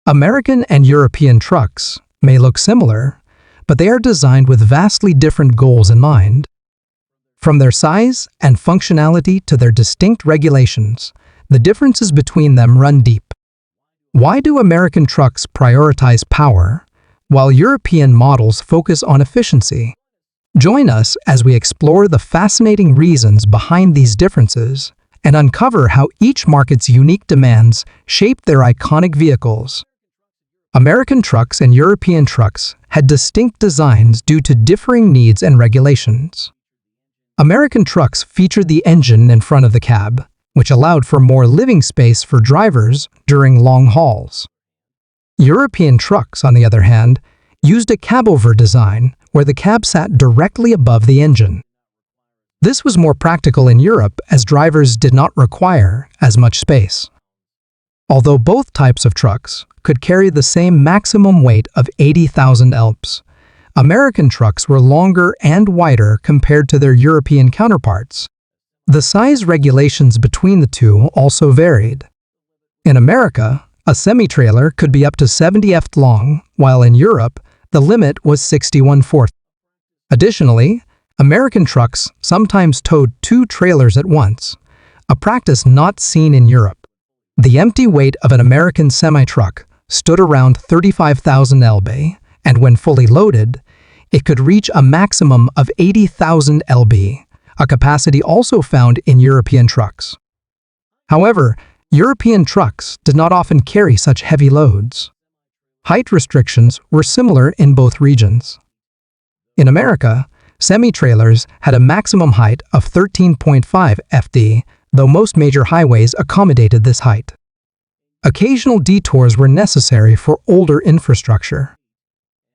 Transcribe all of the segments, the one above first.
American and European trucks may look similar, but they are designed with vastly different goals in mind. From their size and functionality to their distinct regulations, the differences between them run deep. Why do American trucks prioritize power, while European models focus on efficiency? Join us as we explore the fascinating reasons behind these differences and uncover how each market's unique demands shape their iconic vehicles. American trucks and European trucks had distinct designs due to differing needs and regulations. American trucks featured the engine in front of the cab, which allowed for more living space for drivers during long hauls. European trucks, on the other hand, used a cabover design where the cab sat directly above the engine. This was more practical in Europe as drivers did not require as much space. Although both types of trucks could carry the same maximum weight of 80,000 lbs, American trucks were longer and wider compared to their European counterparts. The size regulations between the two also varied. In America, a semi-trailer could be up to 70 ft long, while in Europe, the limit was 61/4. Additionally, American trucks sometimes towed 2 trailers at once, a practice not seen in Europe. The empty weight of an American semi-truck stood around 35,000 lb, and when fully loaded, it could reach a maximum of 80,000 lb, a capacity also found in European trucks. However, European trucks did not often carry such heavy loads. Height restrictions were similar in both regions. In America, semi-trailers had a maximum height of 13.5 ft, though most major highways accommodated this height. Occasional detours were necessary for older infrastructure.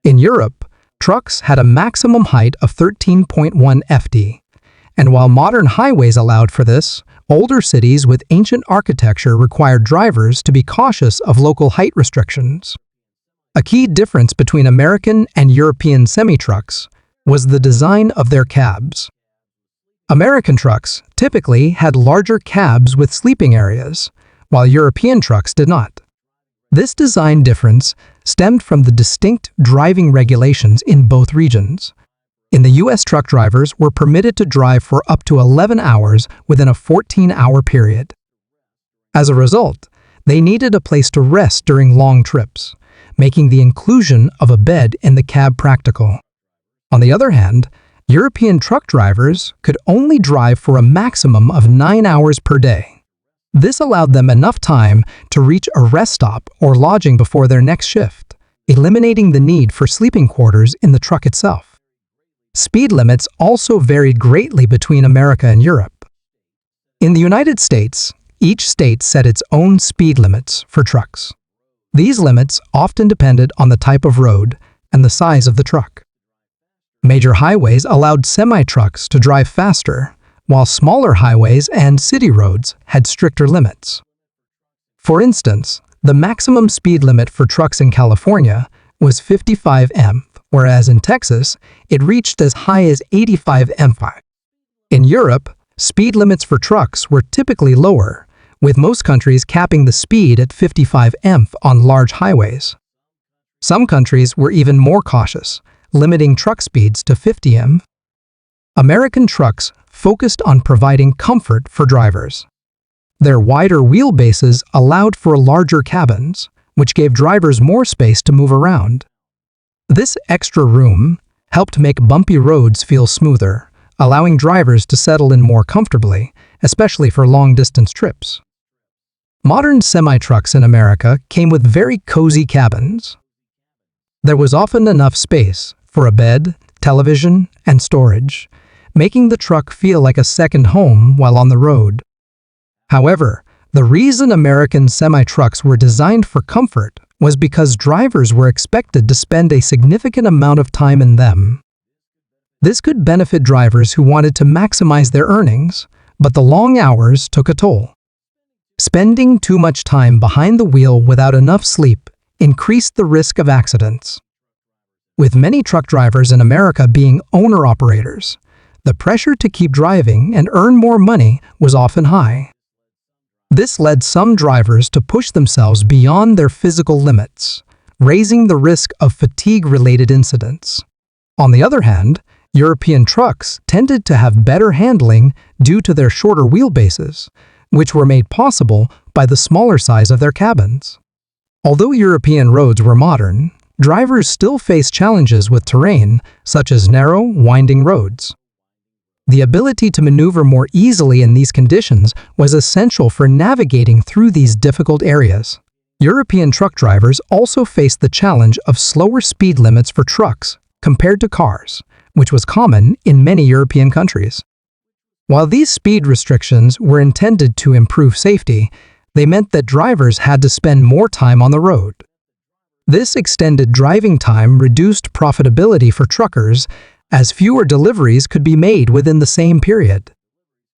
In Europe, trucks had a maximum height of 13.1 ft, and while modern highways allowed for this, older cities with ancient architecture required drivers to be cautious of local height restrictions. A key difference between American and European semi-trucks was the design of their cabs. American trucks typically had larger cabs with sleeping areas, while European trucks did not. This design difference stemmed from the distinct driving regulations in both regions. In the US, truck drivers were permitted to drive for up to 11 hours within a 14-hour period. As a result, they needed a place to rest during long trips, making the inclusion of a bed in the cab practical. On the other hand, European truck drivers could only drive for a maximum of 9 hours per day. This allowed them enough time to reach a rest stop or lodging before their next shift, eliminating the need for sleeping quarters in the truck itself. Speed limits also varied greatly between America and Europe. In the United States, each state set its own speed limits for trucks. These limits often depended on the type of road and the size of the truck. Major highways allowed semi-trucks to drive faster, while smaller highways and city roads had stricter limits. For instance, the maximum speed limit for trucks in California was 55 mph, whereas in Texas, it reached as high as 85 mph. In Europe, speed limits for trucks were typically lower, with most countries capping the speed at 55 mph on large highways. Some countries were even more cautious, limiting truck speeds to 50 mph. American trucks focused on providing comfort for drivers. Their wider wheelbases allowed for larger cabins, which gave drivers more space to move around. This extra room helped make bumpy roads feel smoother, allowing drivers to settle in more comfortably, especially for long-distance trips. Modern semi-trucks in America came with very cozy cabins. There was often enough space for a bed, television, and storage, making the truck feel like a second home while on the road. However, the reason American semi-trucks were designed for comfort was because drivers were expected to spend a significant amount of time in them. This could benefit drivers who wanted to maximize their earnings, but the long hours took a toll. Spending too much time behind the wheel without enough sleep increased the risk of accidents. With many truck drivers in America being owner-operators, the pressure to keep driving and earn more money was often high. This led some drivers to push themselves beyond their physical limits, raising the risk of fatigue-related incidents. On the other hand, European trucks tended to have better handling due to their shorter wheelbases, which were made possible by the smaller size of their cabins. Although European roads were modern, drivers still faced challenges with terrain, such as narrow, winding roads. The ability to maneuver more easily in these conditions was essential for navigating through these difficult areas. European truck drivers also faced the challenge of slower speed limits for trucks compared to cars, which was common in many European countries. While these speed restrictions were intended to improve safety, they meant that drivers had to spend more time on the road. This extended driving time reduced profitability for truckers, as fewer deliveries could be made within the same period.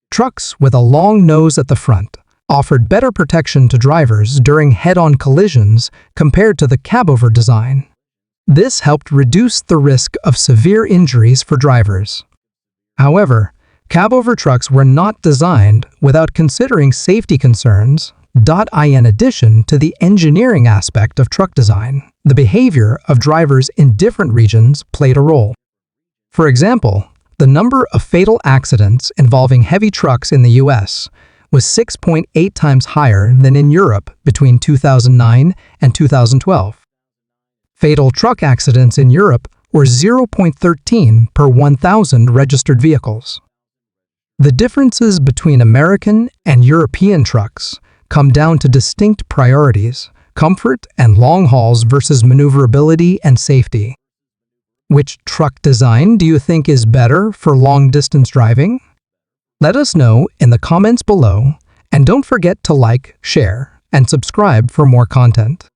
Trucks with a long nose at the front offered better protection to drivers during head-on collisions compared to the cabover design. This helped reduce the risk of severe injuries for drivers. However, cabover trucks were not designed without considering safety concerns. In addition to the engineering aspect of truck design, the behavior of drivers in different regions played a role. For example, the number of fatal accidents involving heavy trucks in the US was 6.8 times higher than in Europe between 2009 and 2012. Fatal truck accidents in Europe were 0.13 per 1,000 registered vehicles. The differences between American and European trucks come down to distinct priorities, comfort and long hauls versus maneuverability and safety. Which truck design do you think is better for long-distance driving? Let us know in the comments below, and don't forget to like, share, and subscribe for more content.